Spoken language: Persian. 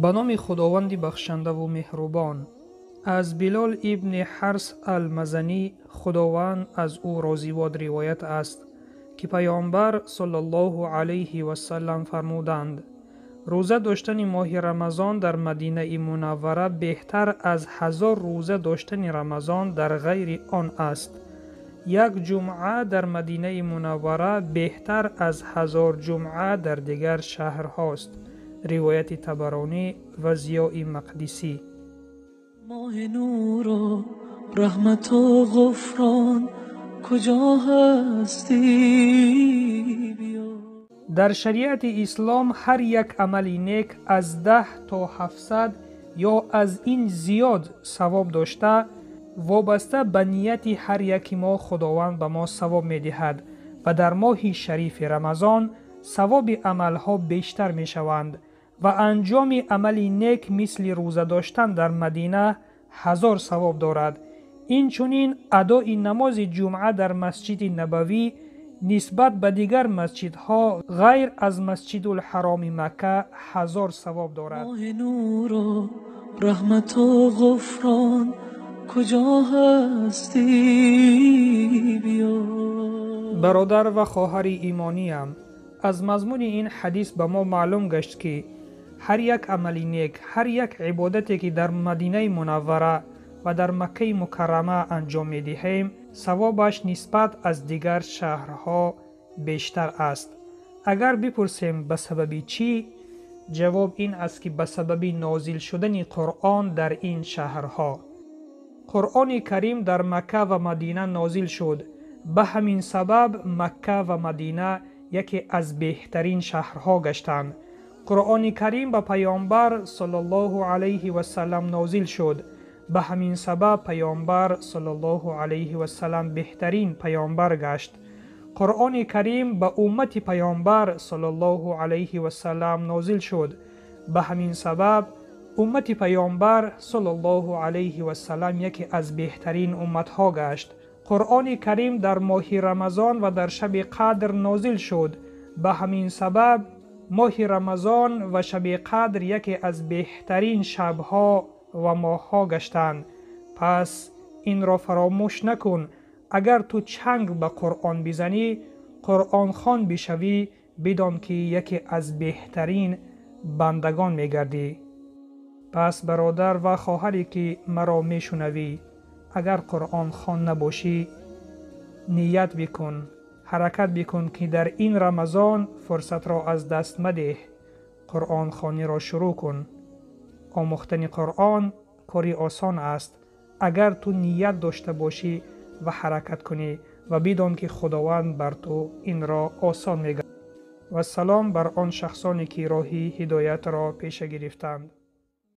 به نام خداوند بخشنده و مهربان. از بلال ابن حرس المزنی خداوند از او راضی باد روایت است که پیامبر صلی الله علیه و سلم فرمودند: روزه داشتن ماه رمضان در مدینه منوره بهتر از 1000 روزه داشتن رمضان در غیر آن است. یک جمعه در مدینه منوره بهتر از 1000 جمعه در دیگر شهرهاست. روایت طبرانی و ضیاء مقدسی. ماه نور و رحمت و غفران کجا هستی بیا. در شریعت اسلام هر یک عمل نیک از 10 تا 700 یا از این زیاد ثواب داشته، وابسته به نیت هر یک ما خداوند به ما ثواب می دهد و در ماه شریف رمضان ثواب عملها بیشتر می شوند و انجام عملی نیک مثل روزه داشتن در مدینه 1000 ثواب دارد. این چنین ادای نماز جمعه در مسجد نبوی نسبت به دیگر مسجدها غیر از مسجد الحرام مکه 1000 ثواب دارد. ماه نور و رحمت و غفران کجا هستی بیا. برادر و خواهر ایمانیم، از مضمون این حدیث به ما معلوم گشت که هر یک عمل نیک، هر یک عبادتی که در مدینه منوره و در مکه مکرمه انجام می دهیم ثوابش نسبت از دیگر شهرها بیشتر است. اگر بپرسیم به سبب چی؟ جواب این است که به سبب نازل شدن قرآن در این شهرها. قرآن کریم در مکه و مدینه نازل شد، به همین سبب مکه و مدینه یکی از بهترین شهرها گشتند. قرآن کریم به پیامبر صلی الله علیه و سلم نازل شد، به همین سبب پیامبر صلی الله علیه و سلم بهترین پیامبر گشت. قرآن کریم به امت پیامبر صلی الله علیه و سلم نازل شد، به همین سبب امت پیامبر صلی الله علیه و سلم یکی از بهترین امتها گشت. قرآن کریم در ماه رمضان و در شب قدر نازل شد، به همین سبب ماه رمضان و شب قدر یکی از بهترین شبها و ماهها گشتند. پس این را فراموش نکن. اگر تو چنگ به قرآن بزنی، قرآن خوان بشوی، بدان که یکی از بهترین بندگان میگردی. پس برادر و خواهری که مرا میشنوی، اگر قرآن خوان نباشی، نیت بکن، حرکت بکن که در این رمضان فرصت را از دست مده. قرآن خوانی را شروع کن. آموختن قرآن کاری آسان است اگر تو نیت داشته باشی و حرکت کنی و بدان که خداوند بر تو این را آسان می‌گرداند. و سلام بر آن شخصانی که راهی هدایت را پیش گرفتند.